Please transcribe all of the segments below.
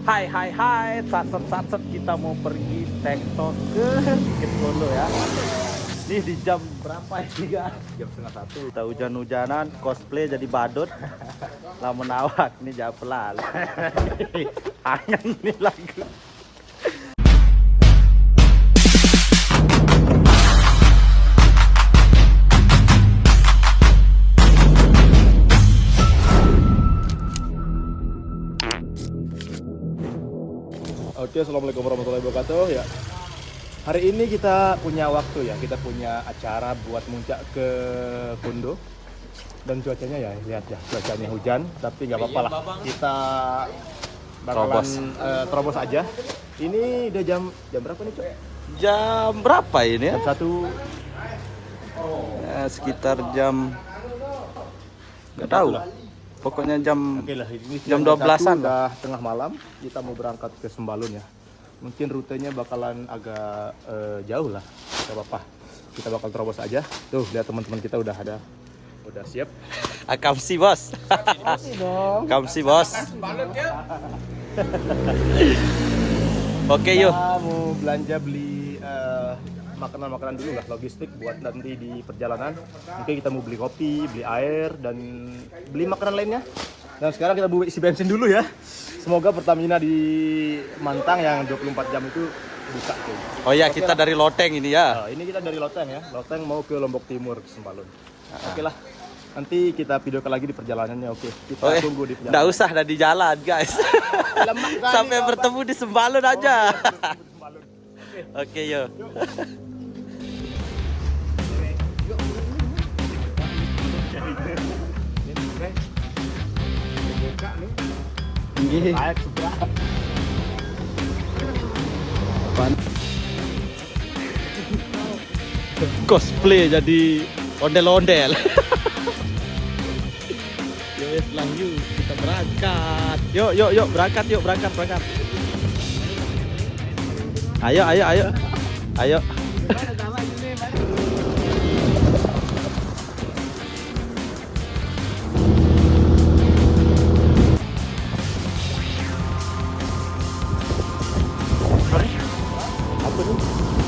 Hai hai hai, satset kita mau pergi tektok ke Bukit Kondo ya. Ini di jam berapa ini guys? Jam setengah satu. Kita hujan-hujanan, cosplay jadi badut. Lah menawak, ini jawab pelal. Angan ini lagu. Oke, assalamualaikum warahmatullahi wabarakatuh ya. Hari ini kita punya waktu ya, kita punya acara buat muncak ke Kondo. Dan cuacanya ya, lihat ya, cuacanya hujan, tapi nggak apa-apa lah. Kita bakalan terobos aja. Ini udah jam berapa nih, Cok? Jam berapa ini ya? Jam 1. Sekitar jam nggak tahu. Pokoknya jam Oke lah, ini jam 12-an udah tengah malam. Kita mau berangkat ke Sembalun ya. Mungkin rutenya bakalan agak jauh lah. Gak apa-apa. Kita bakal terobos aja. Tuh, lihat teman-teman kita udah ada. Udah siap. Kamsi bos. Kamsi bos. Oke yuk. Kita mau belanja beli makanan-makanan dulu lah, logistik buat nanti di perjalanan. Mungkin kita mau beli kopi, beli air, dan beli makanan lainnya. Dan sekarang kita mau isi bensin dulu ya. Semoga Pertamina di Mantang yang 24 jam itu buka. Oh ya, kita dari Loteng ini ya. Nah, ini kita dari Loteng ya. Loteng mau ke Lombok Timur, ke Sembalun. Oke lah. Nanti kita videokan lagi di perjalanannya. Oke, kita tunggu di perjalanan. Nggak usah ada di jalan guys. Sampai bertemu di Sembalun aja. Oke yuk. Cosplay jadi ondel-ondel. Yuk, lanjut kita berangkat. Yuk berangkat. Ayo.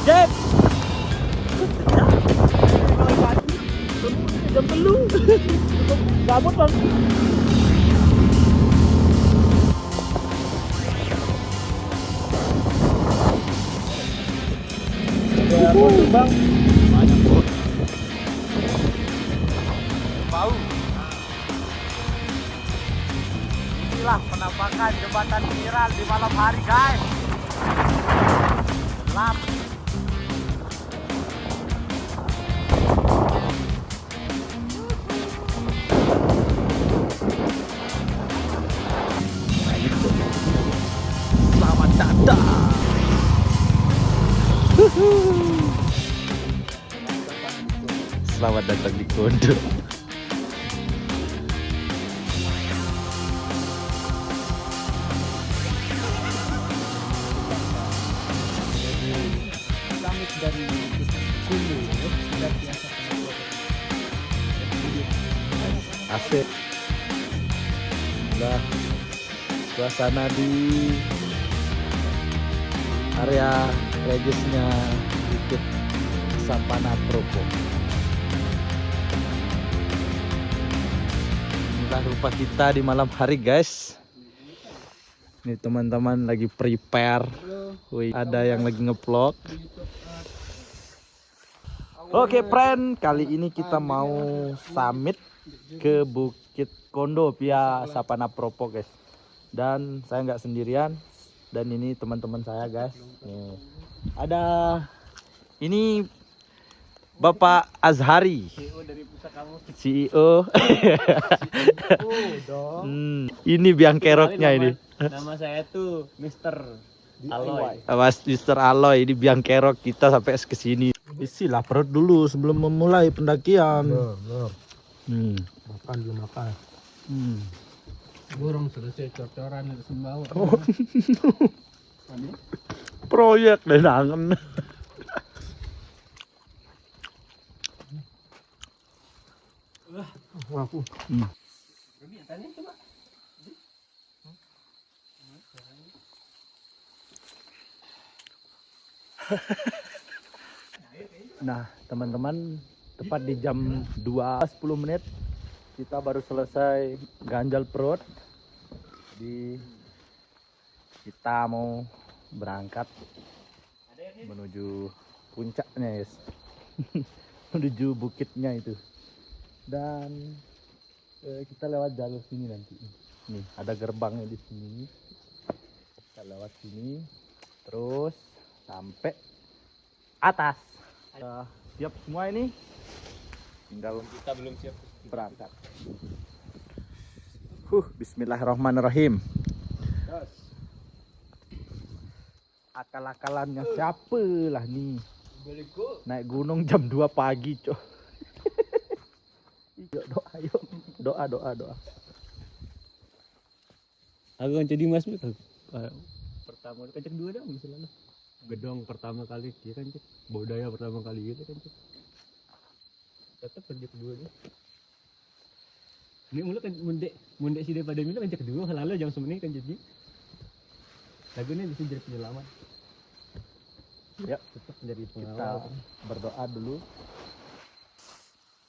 Jep. Jam belum. Gabut bang. Ya, bang. Banyak bos. Bau. Inilah penampakan jembatan viral di malam hari guys. Gelap. Selamat datang. Selamat datang di Kondo. Kami dari Kondo ya, biasa Asik. Nah, suasana di area regisnya Bukit Sapana Propo. Inilah rupa kita di malam hari guys. Ini teman-teman lagi prepare. Wih, ada yang lagi ngevlog. Oke friend, kali ini kita mau summit ke Bukit Kondo via Sapana Propo guys. Dan saya nggak sendirian. Dan ini teman-teman saya guys. Nih. Ada ini Bapak Azhari, CEO. Ini biang keroknya ini. Nama saya tuh Mr. Aloy. Mas Mr. Aloy, ini biang kerok kita sampai ke sini. Isilah perut dulu sebelum memulai pendakian. Makan belum makan. Burung selesai cor-coran itu sembawa. Proyek deh nangen. Aku. Nah, teman-teman, tepat di jam 2.10 menit kita baru selesai ganjal perut. Kita mau berangkat menuju puncaknya, guys. Menuju bukitnya itu. Dan kita lewat jalur sini nanti. Nih, ada gerbangnya di sini. Kita lewat sini terus sampai atas. Siap semua ini? Tinggal Kita belum siap. berangkat. Bismillahirrahmanirrahim. Akal-akalannya siapa lah nih? Naik gunung jam 2 pagi, cok. Yuk, doa. Aku kan jadi mas pertama kan cek dua dah misalnya. Gedong pertama kali dia kan cek. Budaya pertama kali gitu kan cek. Tetap kerja kedua dia. Ini mula kan mundek si daripada mila kan cek kedua lalu jam semeni kan jadi. Lagunya bisa jadi penyelamat. Ya, Tetap menjadi kita pengawal. berdoa dulu.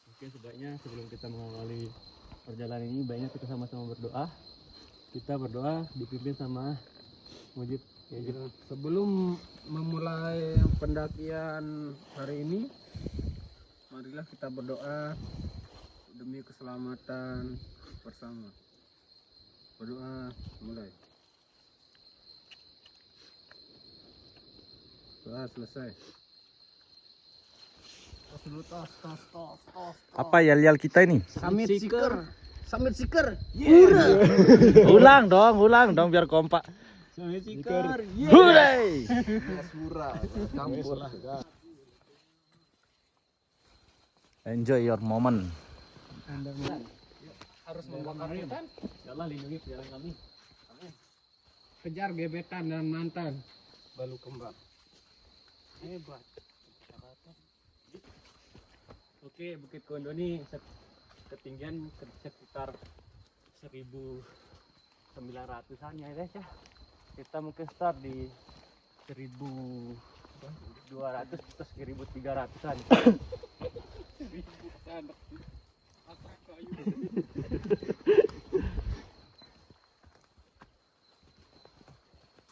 Mungkin sebaiknya sebelum kita mengawali perjalanan ini baiknya kita sama-sama berdoa. Kita berdoa dipimpin sama Mujib. Ya, gitu. Sebelum memulai pendakian hari ini, marilah kita berdoa demi keselamatan bersama. Berdoa mulai. Doa selesai. Apa yal-yal kita ini? Summit seeker. Ulang dong biar kompak. Summit seeker. Hooray! Enjoy your moment. Harus membakar hutan, Ya Allah lindungi perjalanan kami. kejar gebetan dan mantan. Balu kembang. Hebat. Oke, Bukit Kondo ini ketinggian sekitar 1.900-an ya guys ya. Kita mungkin start di 1.200 terus 1.300-an.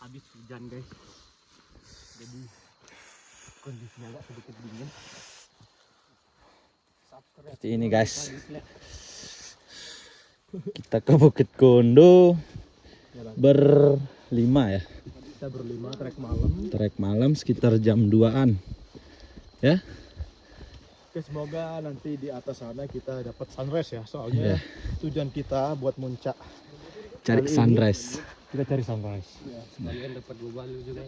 Habis hujan guys, jadi kondisinya agak sedikit dingin. Seperti ini guys. Kita ke Bukit Kondo berlima ya. Kita berlima trek malam. Trek malam sekitar jam 2-an. Ya. Oke, semoga nanti di atas sana kita dapat sunrise ya. Soalnya tujuan kita buat muncak. Cari sunrise. Kita cari sunrise. Sekalian dapat gobalu juga.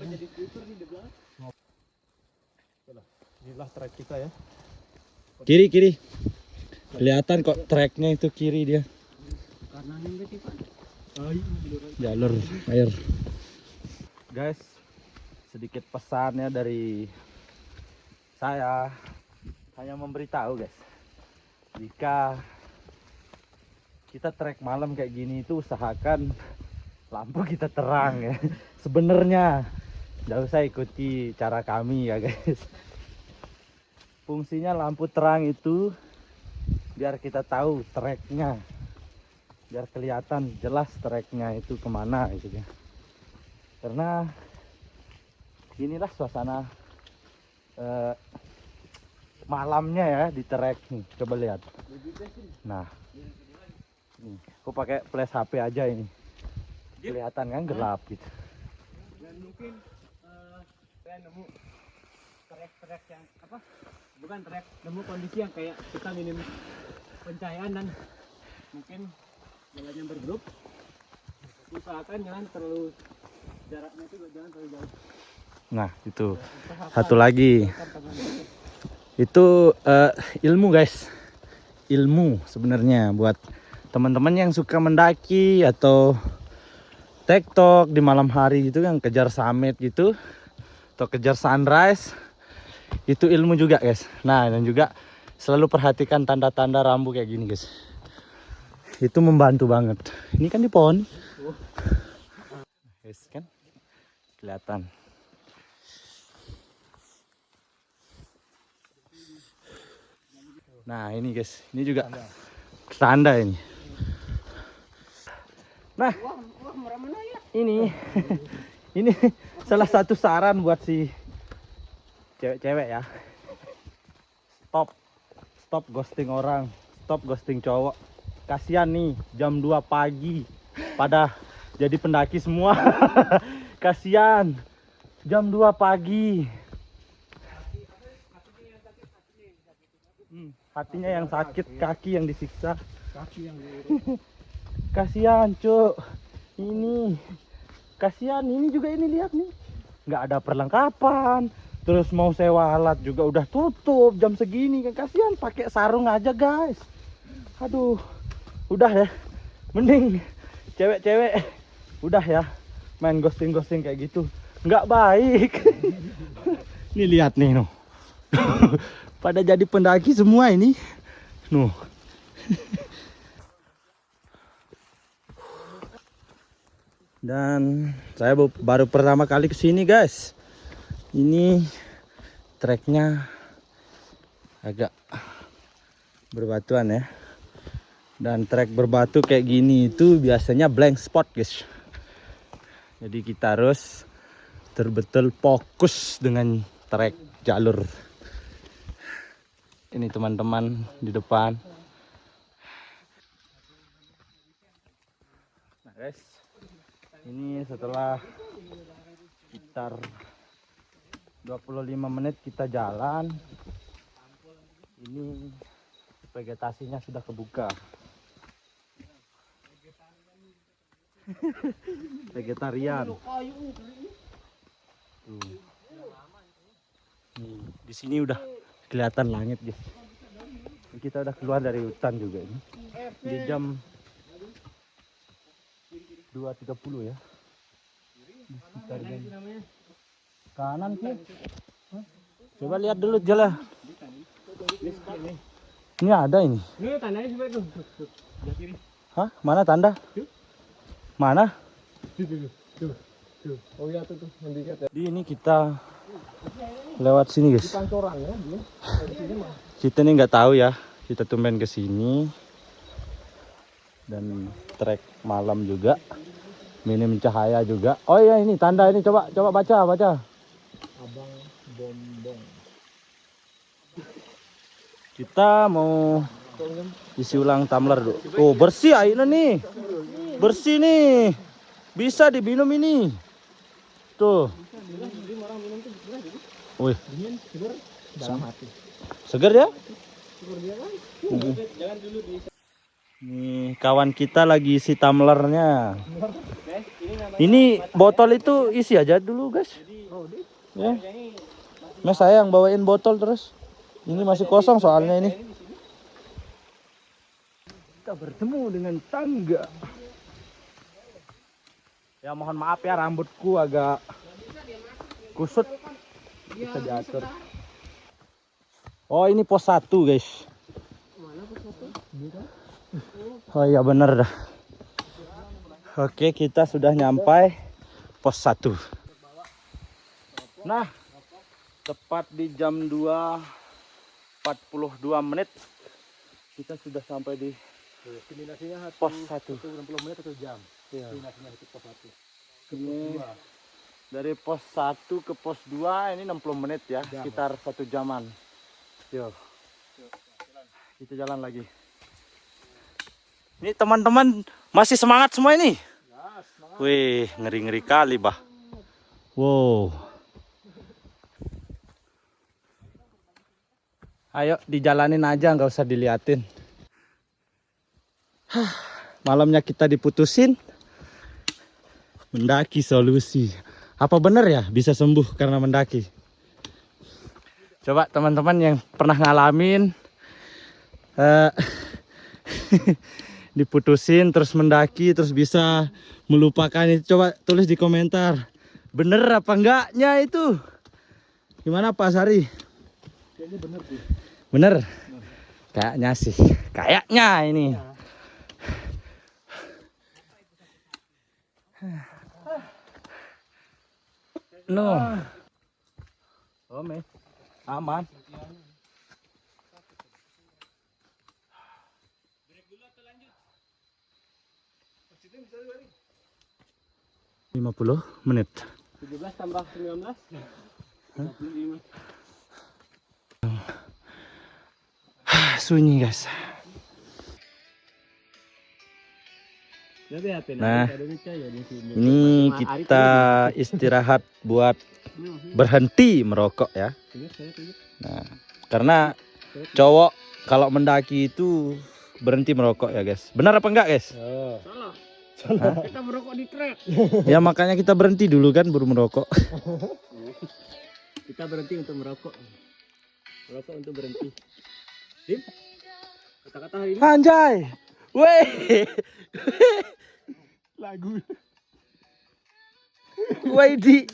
Inilah trek kita ya. Kiri. Kelihatan kok treknya itu kiri dia. Karena ini Pak. Jalur air. Guys, sedikit pesannya dari saya. Hanya memberitahu guys, jika kita trek malam kayak gini itu usahakan lampu kita terang ya. Sebenarnya nggak usah ikuti cara kami ya guys. Fungsinya lampu terang itu biar kita tahu treknya, biar kelihatan jelas treknya itu kemana gitu ya. Karena inilah suasana malamnya ya di trek nih, coba lihat. Nah, nih, aku pakai flash HP aja ini, kelihatan kan gelap gitu. Dan mungkin saya nemu trek yang apa? Bukan trek, nemu kondisi yang kayak kita minim pencahayaan dan mungkin jalannya bergrup. Usahakan jangan terlalu jaraknya itu jangan terlalu jauh. Nah, itu satu lagi. Itu ilmu guys, ilmu sebenarnya buat teman-teman yang suka mendaki atau tektok di malam hari gitu, yang kejar summit gitu atau kejar sunrise, itu ilmu juga guys. Nah, dan juga selalu perhatikan tanda-tanda rambu kayak gini guys, itu membantu banget. Ini kan di pohon guys, kan kelihatan. Nah ini guys, ini juga tanda ini. Nah ini ini salah satu saran buat si cewek-cewek ya. Stop ghosting orang, stop ghosting cowok. Kasihan nih jam 2 pagi pada jadi pendaki semua. Kasihan jam 2 pagi. Hatinya yang sakit, kaki yang disiksa. Kasihan cuk. Ini kasihan, ini juga ini lihat nih. Nggak ada perlengkapan. Terus mau sewa alat juga udah tutup jam segini kan, kasihan pakai sarung aja guys. Aduh, udah ya. Mending cewek-cewek udah ya main ghosting kayak gitu. Nggak baik. Nih lihat nih noh. Pada jadi pendaki semua ini. Nuh. Dan saya baru pertama kali kesini guys. Ini treknya agak berbatuan ya. Dan trek berbatu kayak gini itu biasanya blank spot guys. Jadi kita harus betul-betul fokus dengan trek jalur. Ini teman-teman di depan. Nah guys, ini setelah sekitar 25 menit kita jalan, ini vegetasinya sudah kebuka. Vegetarian. Nih, di sini udah kelihatan langit guys. Kita udah keluar dari hutan juga ini. Di jam 2.30 ya. Di sekitar jam kanan sih. Coba lihat dulu jalan. Ini ada ini. Ini tandanya seperti itu. Sebelah kiri. Hah? Mana tanda? Mana? Tuh. Oh iya tuh mendekat ya. Di ini kita lewat sini guys. Pancoran ya, dia. Kita nih nggak tahu ya. Kita tumben ke sini. Dan trek malam juga. Minim cahaya juga. Oh iya ini tanda ini, coba baca. Abang Bombong. Kita mau isi ulang tumbler dulu. Oh bersih airnya nih. Bersih nih. Bisa diminum ini. Tuh. Wih. Dalam hati. Seger ya? Jangan dulu di Nih kawan kita lagi isi tumblernya. Ini botol itu isi aja dulu guys. Ya. Mas saya yang bawain botol terus. Ini masih kosong soalnya ini. Kita bertemu dengan tangga. Ya mohon maaf ya rambutku agak kusut. Bisa diatur. Oh ini pos 1 guys. Oh iya bener dah. Oke kita sudah nyampai pos 1. Nah tepat di jam 2.42 menit kita sudah sampai di pos 1. 60 menit atau jam? Ya. Destinasinya itu pos 1. Ini dari pos 1 ke pos 2 ini 60 menit ya, sekitar 1 jaman. Yuk. Kita jalan lagi. Ini teman-teman masih semangat semua ini? Wih, ngeri-ngeri kali bah. Wow. Ayo dijalanin aja, nggak usah diliatin. Malamnya kita diputusin. Mendaki solusi. Apa benar ya bisa sembuh karena mendaki? Coba teman-teman yang pernah ngalamin diputusin terus mendaki terus bisa melupakan itu, coba tulis di komentar. Bener apa enggaknya itu? Gimana Pak Sari? Kayaknya bener sih. Bener? Kayaknya sih. Kayaknya ini. No. Oh, aman. 50 menit. 17 tambah 19. 25. Sunyi guys. Nah, ini kita istirahat buat berhenti merokok ya. Nah, karena cowok kalau mendaki itu berhenti merokok ya guys. Benar apa enggak guys? Salah. Kita merokok di trek. Ya makanya kita berhenti dulu kan baru merokok. Kita berhenti untuk merokok. Merokok untuk berhenti. Dim, kata-kata hari ini. Anjay. Weh. Lagu. Waidi.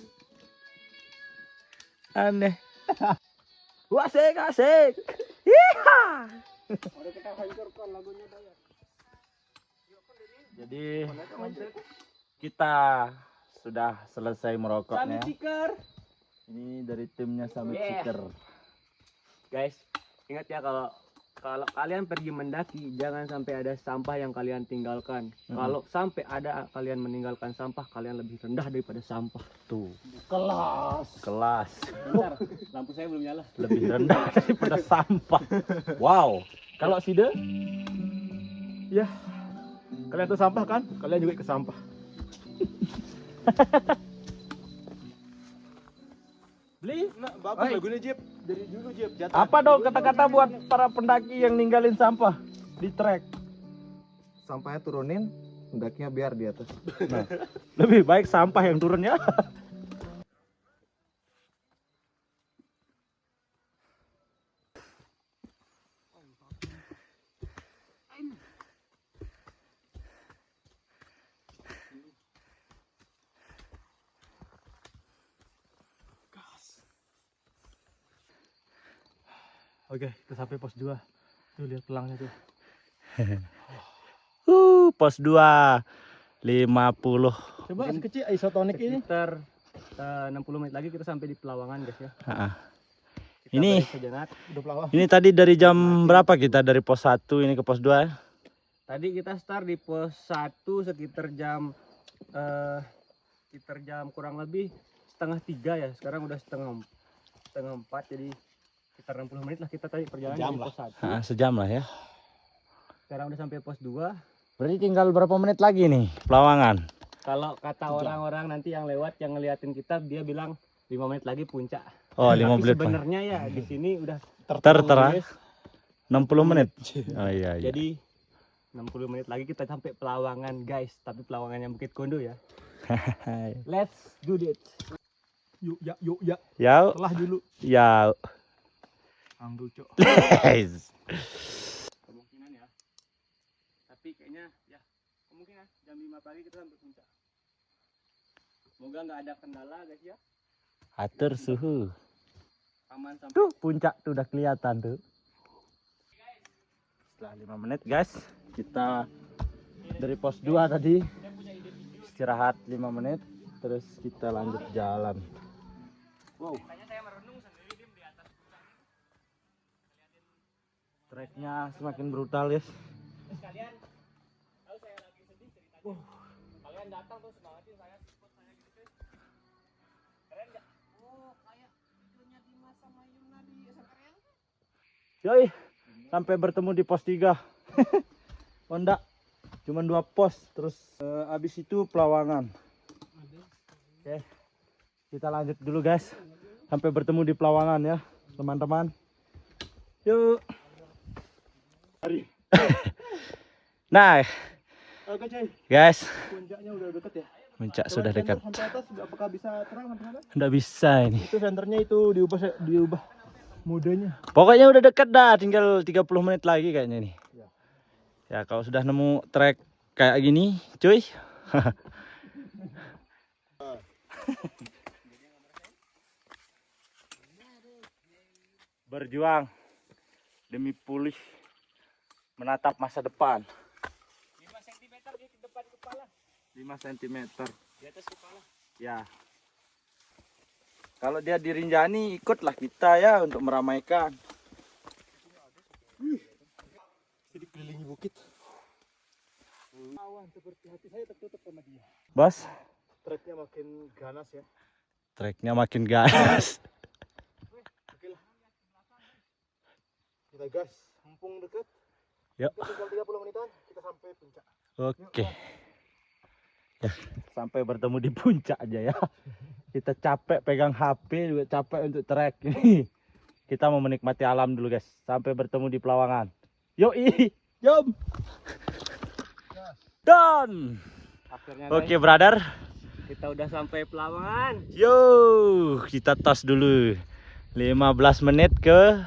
Aneh. Asik asik. Hiha. Mari kita hancurkan lagunya Dayat. Jadi kita sudah selesai merokoknya. Ini dari timnya Summit Seeker. Guys, ingat ya kalau kalian pergi mendaki jangan sampai ada sampah yang kalian tinggalkan. Kalau sampai ada kalian meninggalkan sampah, kalian lebih rendah daripada sampah. Tuh. Kelas. Bentar, lampu saya belum nyala. Lebih rendah daripada sampah. Wow. Kalau Side? Ya, kalian tuh sampah kan? Kalian juga ke sampah. Beli? Bagus lagunya Jep. Dari dulu Jep. Apa dong kata-kata buat para pendaki yang ninggalin sampah di trek? Sampahnya turunin, pendakinya biar di atas. Nah, lebih baik sampah yang turun ya. Oke, kita sampai pos 2. Tuh lihat pelangnya tuh. Pos 2 50. Coba sekecil isotonik ini. Sekitar 60 menit lagi kita sampai di Pelawangan guys ya. Kita Ini balik sejenak. Udah pelawang. ini tadi dari jam berapa kita dari pos 1 ini ke pos 2 ya? Tadi kita start di pos 1 sekitar jam kurang lebih setengah 3 ya. Sekarang udah setengah 4 jadi sekitar 60 menit lah kita tadi perjalanan di pos 1. Sejam lah ya. Sekarang udah sampai pos 2. Berarti tinggal berapa menit lagi nih Pelawangan? Kalau kata orang-orang nanti yang lewat yang ngeliatin kita dia bilang 5 menit lagi puncak. Oh, 5 Tapi menit. sebenarnya ya di sini udah Tertera guys. 60 menit. Oh iya iya. Jadi 60 menit lagi kita sampai Pelawangan guys, tapi Pelawangannya Bukit Kondo ya. Let's do it. Yuk ya. Ya. Telah dulu. Ya. Ambil cok. Kemungkinan ya. Tapi kayaknya ya kemungkinan jam 5 pagi kita sampai puncak. Semoga nggak ada kendala guys ya. Atur suhu. Aman sampai. Tuh puncak tuh udah kelihatan tuh. Setelah 5 menit guys, kita dari pos 2 tadi istirahat 5 menit, terus kita lanjut jalan. Wow. Treknya semakin brutal guys. Kalian tahu saya lagi sedih ceritanya. Kalian datang tuh semangatin saya, support saya gitu guys. Keren nggak? Oh kayak videonya Dimas sama Yuna di SMRN. Yoi, sampai bertemu di pos 3. Honda, cuman 2 pos, terus abis itu Pelawangan. Oke, kita lanjut dulu guys. Sampai bertemu di Pelawangan ya, teman-teman. Yuk. Nah, Oke coy, guys, puncaknya udah deket ya. puncak sudah dekat. Sampai atas, apakah bisa terang sampai sana? Nggak bisa ini. Itu senternya itu diubah modenya. Pokoknya udah dekat dah, tinggal 30 menit lagi kayaknya nih. Ya, kalau sudah nemu trek kayak gini, cuy. Berjuang demi pulih menatap masa depan. 5 cm di depan kepala. 5 cm. Di atas kepala. Ya. Kalau dia di Rinjani, ikutlah kita ya untuk meramaikan. Jadi kelilingi bukit. Awan seperti hati saya tertutup sama dia. Bos, Treknya makin ganas ya. Treknya makin ganas. Oke lah. Kita gas, mumpung deket. Yuk. Tinggal 30 menitan kita sampai puncak. Oke. Ya, sampai bertemu di puncak aja ya. Kita capek pegang HP juga capek untuk trek. Kita mau menikmati alam dulu guys. Sampai bertemu di Pelawangan. Yoi, jom. Done. Akhirnya Oke brother. kita udah sampai Pelawangan. Yo, kita tos dulu. 15 menit ke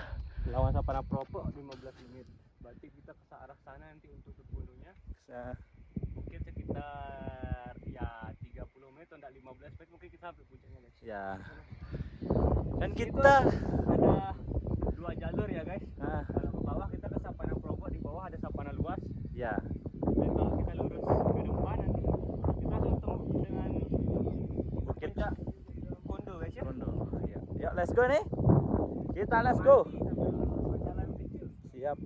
Lawan Sapana Propo 15 menit. Berarti kita ke arah sana nanti untuk ke gunungnya. Mungkin sekitar ya 30 menit atau enggak 15 menit mungkin kita sampai puncaknya guys. ya. Dan kita Ada 2 jalur ya guys. nah, Kalau ke bawah kita ke Sapana Propo, di bawah ada Sapana Luas. ya. Dan kalau kita lurus ke depan nanti kita langsung ketemu dengan Bukit puncak Kondo guys ya. Kondo. Ya. Yuk, let's go nih. Kita let's go. Jalan kecil. Siap.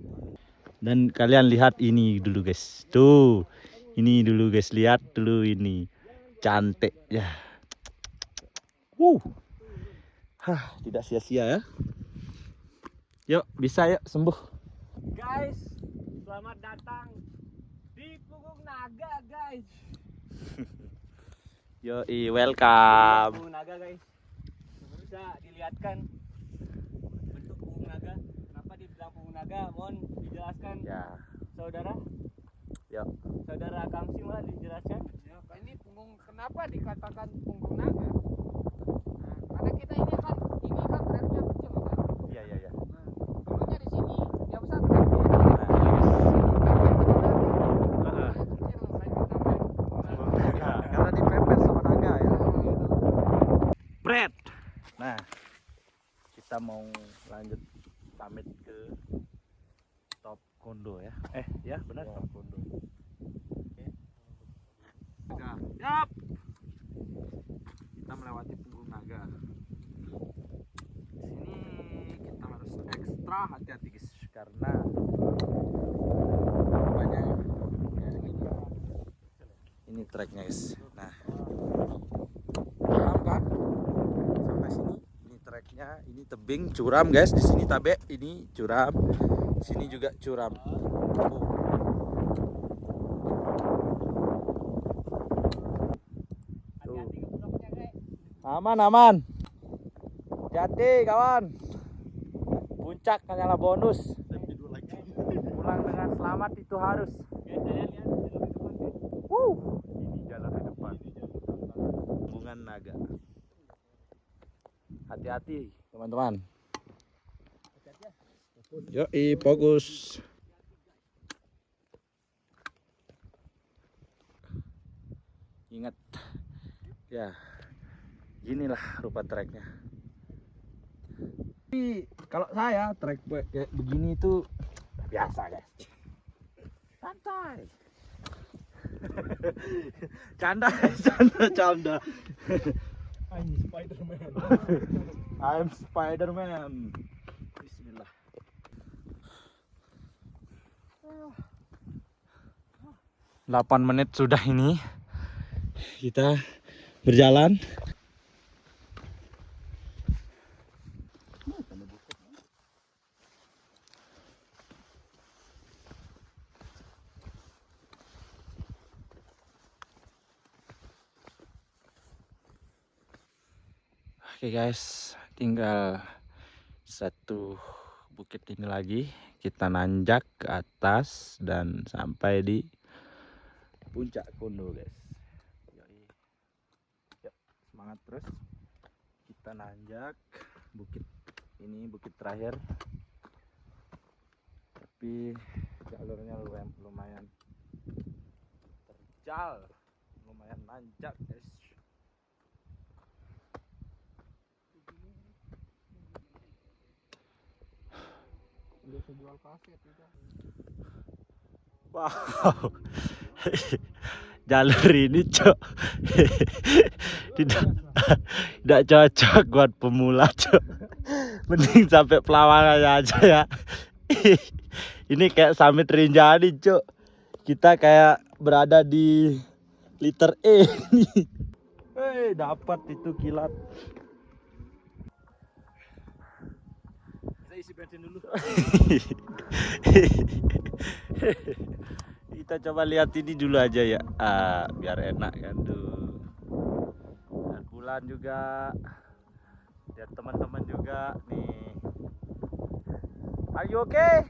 Dan kalian lihat ini dulu guys. Tuh. Ini dulu guys, lihat dulu ini. Cantik ya. Hah, tidak sia-sia ya. Yuk, bisa yuk sembuh. Guys, selamat datang di Punggung Naga guys. Yoi, welcome. Punggung Naga guys. Bisa dilihatkan bentuk Punggung Naga. Kenapa dibilang Punggung Naga? Mohon dijelaskan Ya. saudara. Yuk. Saudara Kamsi mah dijelaskan. Ya, ini punggung, kenapa dikatakan punggung naga? Nah, karena kita ini kan treknya kecil kan. Iya, iya, iya. Nah, dulunya di sini dia besar treknya. Nah, Kecil, saya dinamain. karena dipepet sama naga ya. Bread. Nah, kita mau lanjut pamit ke Top Kondo ya. Ya benar Top Kondo. Oke. Siap. Kita melewati Punggung Naga. Di sini kita harus ekstra hati-hati guys karena banyak ya, ini treknya guys. Nah, paham kan? Sampai sini ini treknya, ini tebing curam guys. Di sini tabe, ini curam. Sini juga curam. Hati-hati ke bloknya guys. Aman, aman. Hati kawan. Puncak hanyalah bonus. Pulang dengan selamat itu harus. Guys, kalian lihat jalur di depan guys. Ini jalan di depan. Punggungan Naga. Hati-hati teman-teman. Yoi, fokus. Ingat, ya, inilah rupa treknya. Tapi kalau saya trek kayak begini itu biasa guys. Santai. Canda, canda. I'm Spider-Man. I'm Spider-Man. Bismillah. Delapan menit sudah ini kita berjalan. Oke guys, tinggal satu bukit ini lagi. Kita nanjak ke atas dan sampai di puncak Kondo guys. Yoi. Yuk, semangat terus. Kita nanjak bukit ini, bukit terakhir. Tapi jalurnya lumayan terjal, lumayan nanjak guys. Bisa jual kaset juga. Wow. Jalur ini cok tidak cocok buat pemula cok. Mending sampai Pelawangan aja ya. Ini kayak Summit Rinjani cok. Kita kayak berada di liter E nih. Dapat itu kilat. Kita isi bensin dulu. Kita coba lihat ini dulu aja ya, biar enak kan tuh. Lihat bulan juga, lihat teman-teman juga nih. Are you okay?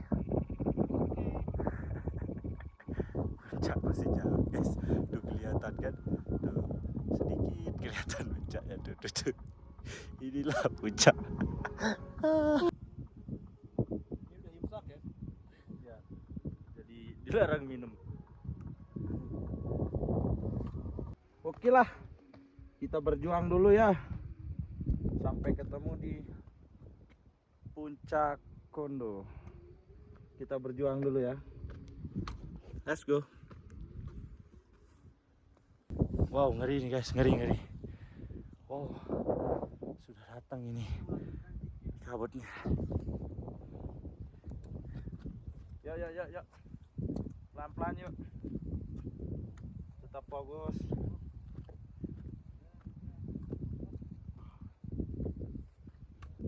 Puncak masih jauh guys, tuh kelihatan kan, tuh sedikit kelihatan puncaknya tuh. Inilah puncak. Ini udah imsak ya. Ya, jadi dilarang minum. Oke lah, kita berjuang dulu ya, sampai ketemu di puncak Kondo. Kita berjuang dulu ya. Let's go. Wow, ngeri nih guys, ngeri. Wow, sudah datang ini kabutnya. Yuk. Pelan-pelan yuk. Tetap fokus.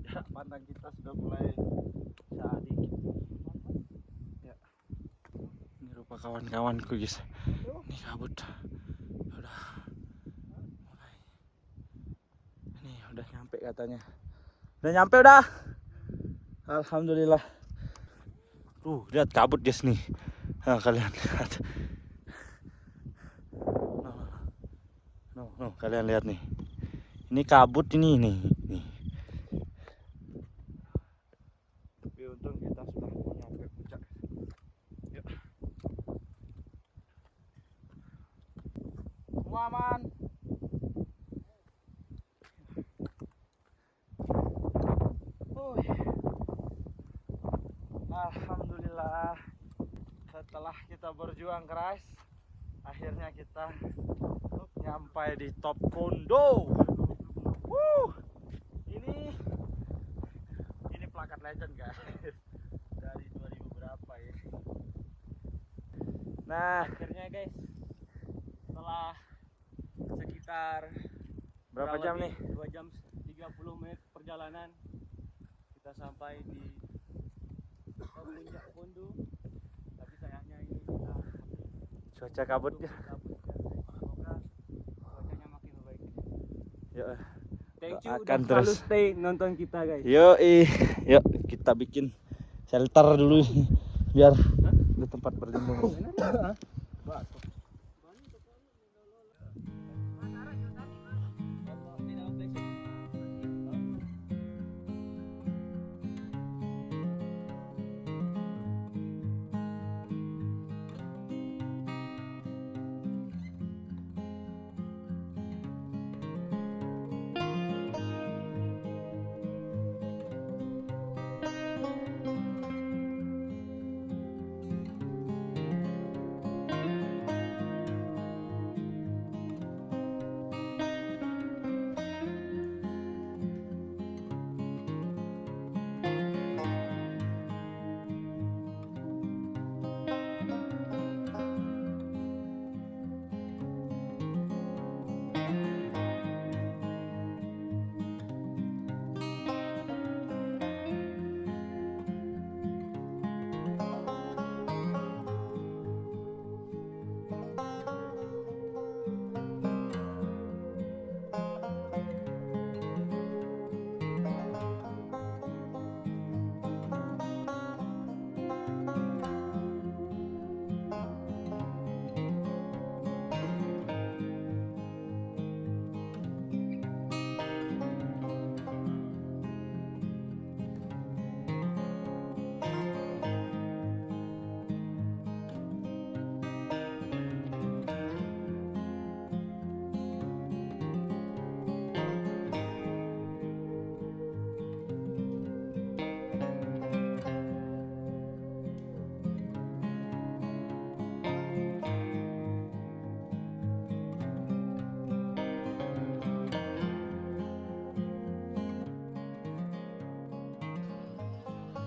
Ya, pandang kita sudah mulai dikit. Ya. Ini rupa kawan-kawanku guys. Ini kabut. Udah mulai. Ini udah nyampe katanya. Udah nyampe udah. Alhamdulillah. Tuh, lihat kabut guys nih. Nah, kalian lihat. No, kalian lihat nih. Ini kabut ini nih. Tapi untung kita sudah mau nyampe puncak. Yuk. Semua aman. Alhamdulillah, setelah kita berjuang keras, akhirnya kita nyampai di top Kondo. Ini plakat legend guys, dari 2000 berapa ya. Nah, Akhirnya guys, setelah sekitar berapa jam nih? 2 jam 30 menit perjalanan, kita sampai di puncak Kondo. Tapi sayangnya ini kita Cuaca kabutnya. kabut. Semoga cuacanya makin baik. Yuk, Thank you doakan udah selalu terus. stay nonton kita guys. Yuk kita bikin shelter dulu biar ada tempat berlindung.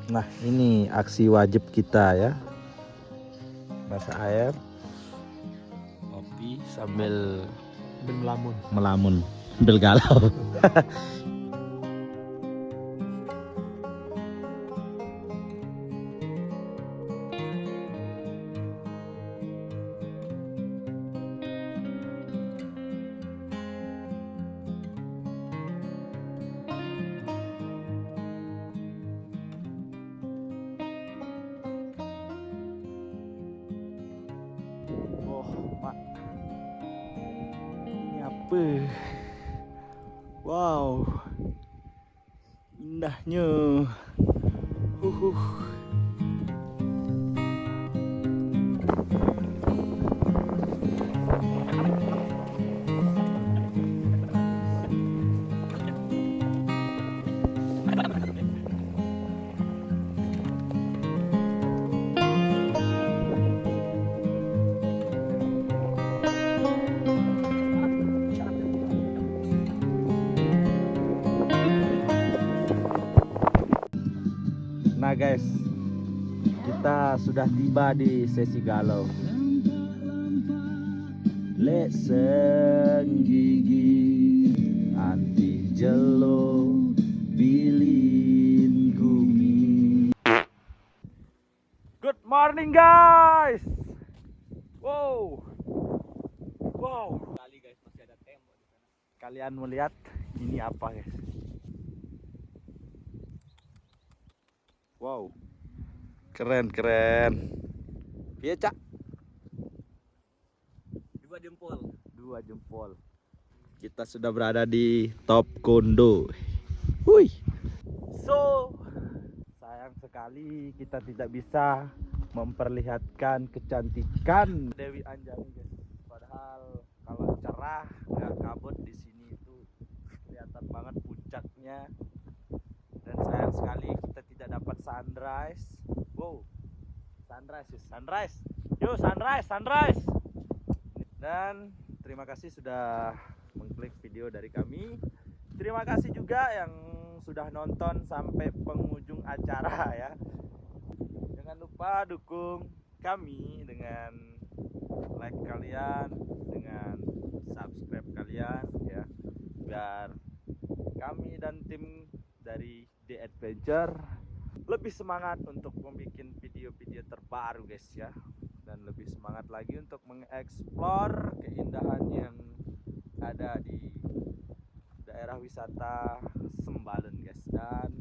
Nah, ini aksi wajib kita ya. Masak air, kopi sambil dan melamun. Melamun, sambil galau. Oh, Mak. Ini apa? Wow. Indahnya. Huh. Nah guys, kita sudah tiba di sesi galau. Lek senggigi anti jelo bilin gumi. Good morning guys. Wow. Kali guys masih ada tembok di sana. Kalian melihat ini apa guys? Wow. Keren. Iya, Cak. 2 jempol. 2 jempol. Kita sudah berada di Top Kondo. Hui. So, sayang sekali kita tidak bisa memperlihatkan kecantikan Dewi Anjani guys. Padahal kalau cerah nggak kabut di sini itu kelihatan banget puncaknya. Dan sayang sekali kita tidak dapat sunrise. Wow, sunrise. Yo, sunrise. Dan terima kasih sudah mengklik video dari kami. Terima kasih juga yang sudah nonton sampai penghujung acara ya. Jangan lupa dukung kami dengan like kalian, dengan subscribe kalian ya, biar kami dan tim dari The Adventure lebih semangat untuk membuat video-video terbaru guys ya, dan lebih semangat lagi untuk mengeksplor keindahan yang ada di daerah wisata Sembalun guys, dan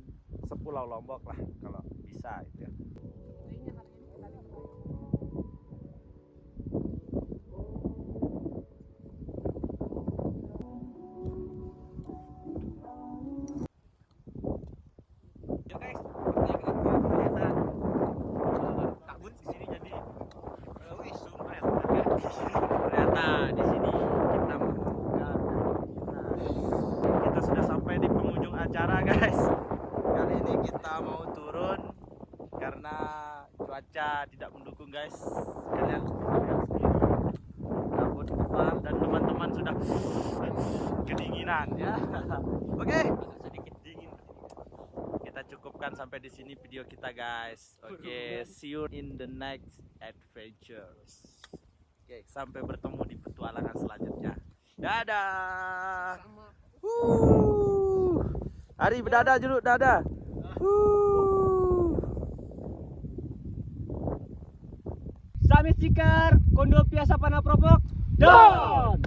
sepulau Lombok lah kalau bisa itu ya. Ternyata di sini kita menemukan kita sudah sampai di penghujung acara guys. Kali ini kita mau turun karena cuaca tidak mendukung guys. Kalian lihat sendiri, kabut tebal dan teman-teman sudah kedinginan ya. Oke, sedikit dingin. Kita cukupkan sampai di sini video kita guys. Oke, see you in the next adventures. Oke, sampai bertemu di petualangan selanjutnya. Dadah. Hari berdadah dulu, dadah. Sami stiker Kondo Piasa Panapropok. Don.